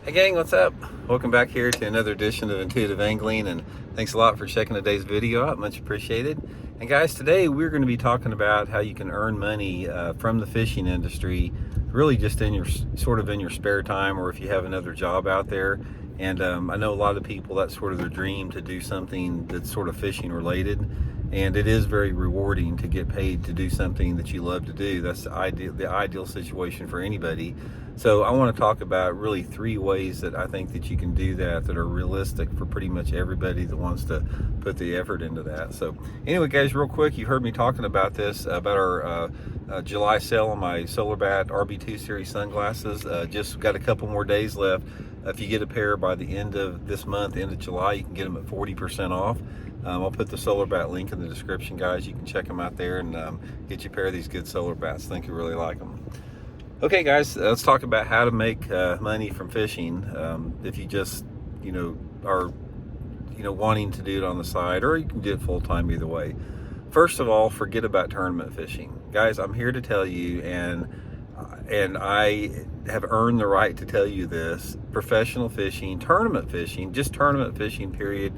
Hey gang, what's up? Welcome back here to another edition of Intuitive Angling, and thanks a lot for checking today's video out, much appreciated. And guys, today we're going to be talking about how you can earn money from the fishing industry, really just in your spare time, or if you have another job out there. And I know a lot of people, that's sort of their dream, to do something that's sort of fishing related, and it is very rewarding to get paid to do something that you love to do. That's the ideal situation for anybody. So I want to talk about really 3 ways that I think that you can do that are realistic for pretty much everybody that wants to put the effort into that. So anyway, guys, real quick, you heard me talking about this, about our July sale on my SolarBat RB2 series sunglasses. Just got a couple more days left. If you get a pair by the end of this month, end of July, you can get them at 40% off. I'll put the SolarBat link in the description, guys. You can check them out there and get you a pair of these good SolarBats. I think you really like them. Okay, guys, let's talk about how to make money from fishing. If you just, are, wanting to do it on the side, or you can do it full time, either way. First of all, forget about tournament fishing, guys. I'm here to tell you, and I have earned the right to tell you this: professional fishing, tournament fishing, just tournament fishing, period.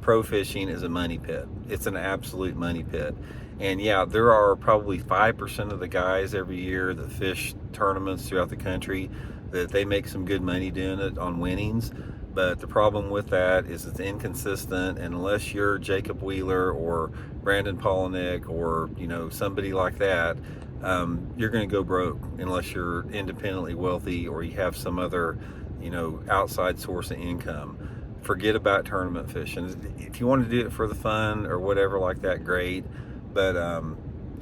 Pro fishing is a money pit. It's an absolute money pit. And yeah, there are probably 5% of the guys every year that fish tournaments throughout the country that they make some good money doing it on winnings. But the problem with that is it's inconsistent, and unless you're Jacob Wheeler or Brandon Polinick or somebody like that, you're going to go broke unless you're independently wealthy or you have some other outside source of income. Forget about tournament fishing. If you want to do it for the fun or whatever like that, great. But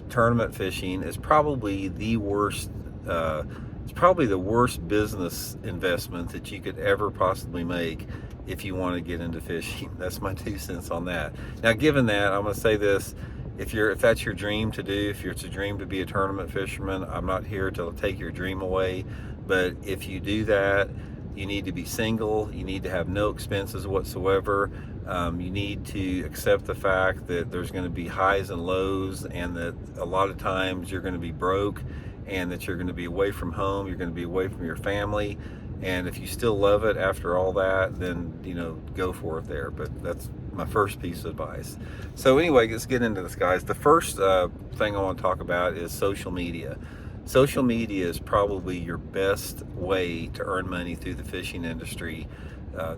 tournament fishing is probably the worst. It's probably the worst business investment that you could ever possibly make if you want to get into fishing. That's my 2 cents on that. Now, given that, I'm going to say this: if that's your dream to do, if it's a dream to be a tournament fisherman, I'm not here to take your dream away. But if you do that, you need to be single. You need to have no expenses whatsoever. You need to accept the fact that there's going to be highs and lows, and that a lot of times you're going to be broke, and that you're going to be away from home. You're going to be away from your family. And if you still love it after all that, then go for it there. But that's my first piece of advice. So anyway, let's get into this, guys. The first thing I want to talk about is social media. Social media is probably your best way to earn money through the fishing industry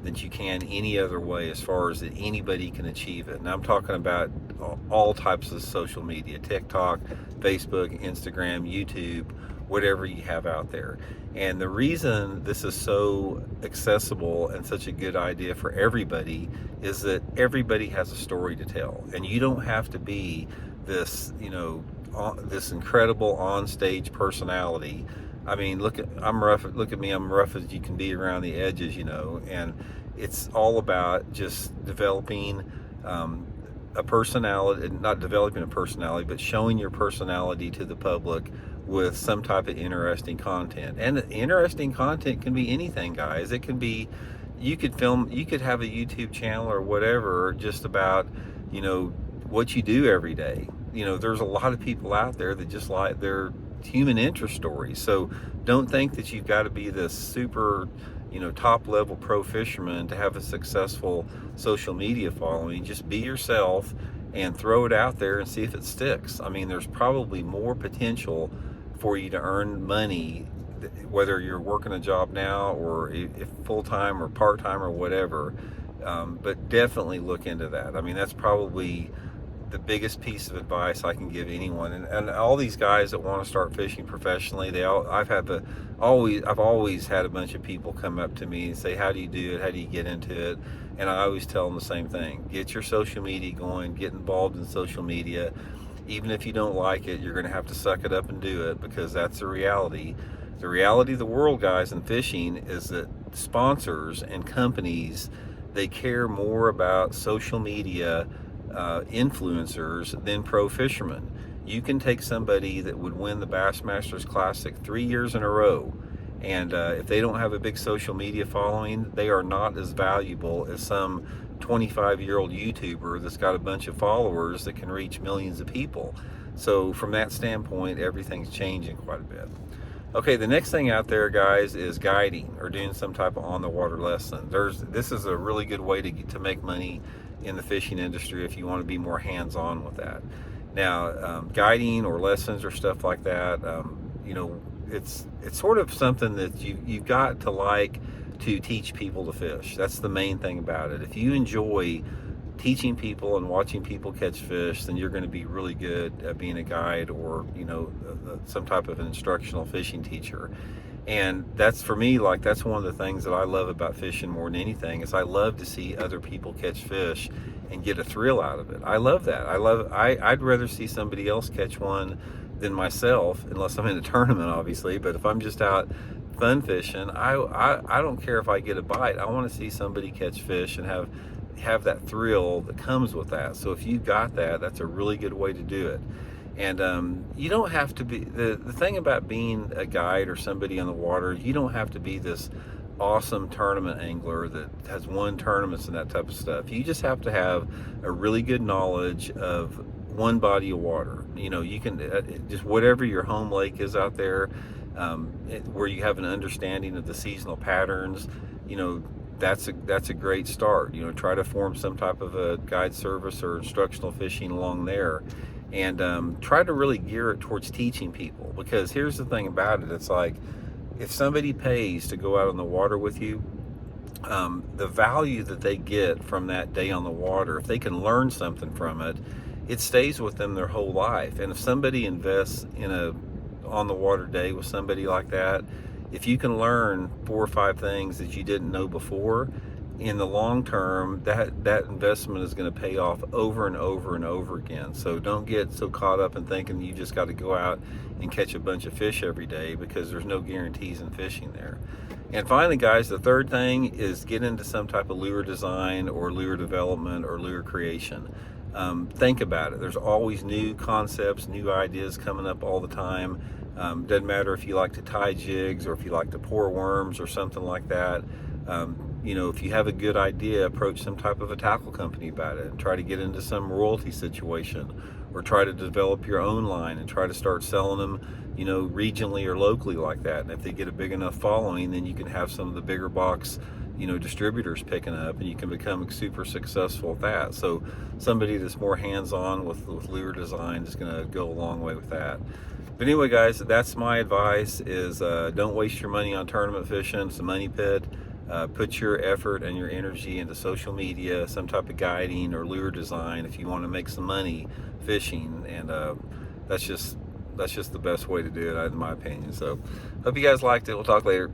that you can any other way, as far as that anybody can achieve it. And I'm talking about all types of social media: TikTok, Facebook, Instagram, YouTube, whatever you have out there. And the reason this is so accessible and such a good idea for everybody is that everybody has a story to tell, and you don't have to be this this incredible on-stage personality. I mean, look at me. I'm rough as you can be around the edges, and it's all about just developing a personality, not developing a personality, but showing your personality to the public with some type of interesting content. And interesting content can be anything, guys. It can be, you could have a YouTube channel or whatever, just about, what you do every day. There's a lot of people out there that just like their human interest stories. So don't think that you've got to be this super, top level pro fisherman to have a successful social media following. Just be yourself and throw it out there and see if it sticks. I mean, there's probably more potential for you to earn money, whether you're working a job now or if full-time or part-time or whatever. But definitely look into that. I mean, that's probably the biggest piece of advice I can give anyone. And all these guys that want to start fishing professionally, I've always had a bunch of people come up to me and say, how do you do it? How do you get into it? And I always tell them the same thing: get your social media going, get involved in social media. Even if you don't like it, you're going to have to suck it up and do it, because that's the reality. The reality of the world, guys, in fishing is that sponsors and companies, they care more about social media influencers than pro fishermen. You can take somebody that would win the Bassmasters Classic 3 years in a row, and if they don't have a big social media following, they are not as valuable as some 25-year-old YouTuber that's got a bunch of followers that can reach millions of people. So from that standpoint, everything's changing quite a bit. Okay, the next thing out there, guys, is guiding or doing some type of on the water lesson. This is a really good way to make money in the fishing industry if you want to be more hands-on with that. Now, guiding or lessons or stuff like that, you know, it's sort of something that you've got to like to teach people to fish. That's the main thing about it. If you enjoy teaching people and watching people catch fish, then you're going to be really good at being a guide or, you know, some type of an instructional fishing teacher. And that's, for me, like, that's one of the things that I love about fishing more than anything, is I love to see other people catch fish and get a thrill out of it. I love that. I'd rather see somebody else catch one than myself, unless I'm in a tournament, obviously. But if I'm just out fun fishing, I don't care if I get a bite. I want to see somebody catch fish and have that thrill that comes with that. So if you've got that, that's a really good way to do it. And you don't have to be, the thing about being a guide or somebody on the water, you don't have to be this awesome tournament angler that has won tournaments and that type of stuff. You just have to have a really good knowledge of one body of water. You know, you can just, whatever your home lake is out there, where you have an understanding of the seasonal patterns, you know, that's a great start. You know, try to form some type of a guide service or instructional fishing along there, and try to really gear it towards teaching people. Because here's the thing about it, it's like, if somebody pays to go out on the water with you, the value that they get from that day on the water, if they can learn something from it, it stays with them their whole life. And if somebody invests in a on the water day with somebody like that, if you can learn 4 or 5 things that you didn't know before, in the long term, that investment is going to pay off over and over and over again. So don't get so caught up in thinking you just got to go out and catch a bunch of fish every day, because there's no guarantees in fishing there. And finally, guys, the third thing is get into some type of lure design or lure development or lure creation. Think about it. There's always new concepts, new ideas coming up all the time. Doesn't matter if you like to tie jigs or if you like to pour worms or something like that. You know, if you have a good idea, approach some type of a tackle company about it and try to get into some royalty situation, or try to develop your own line and try to start selling them, you know, regionally or locally like that. And if they get a big enough following, then you can have some of the bigger box, you know, distributors picking up, and you can become super successful at that. So somebody that's more hands-on with lure design is going to go a long way with that. But anyway, guys, that's my advice, is don't waste your money on tournament fishing. It's a money pit. Put your effort and your energy into social media, some type of guiding or lure design if you want to make some money fishing. And that's just the best way to do it, in my opinion. So hope you guys liked it. We'll talk later.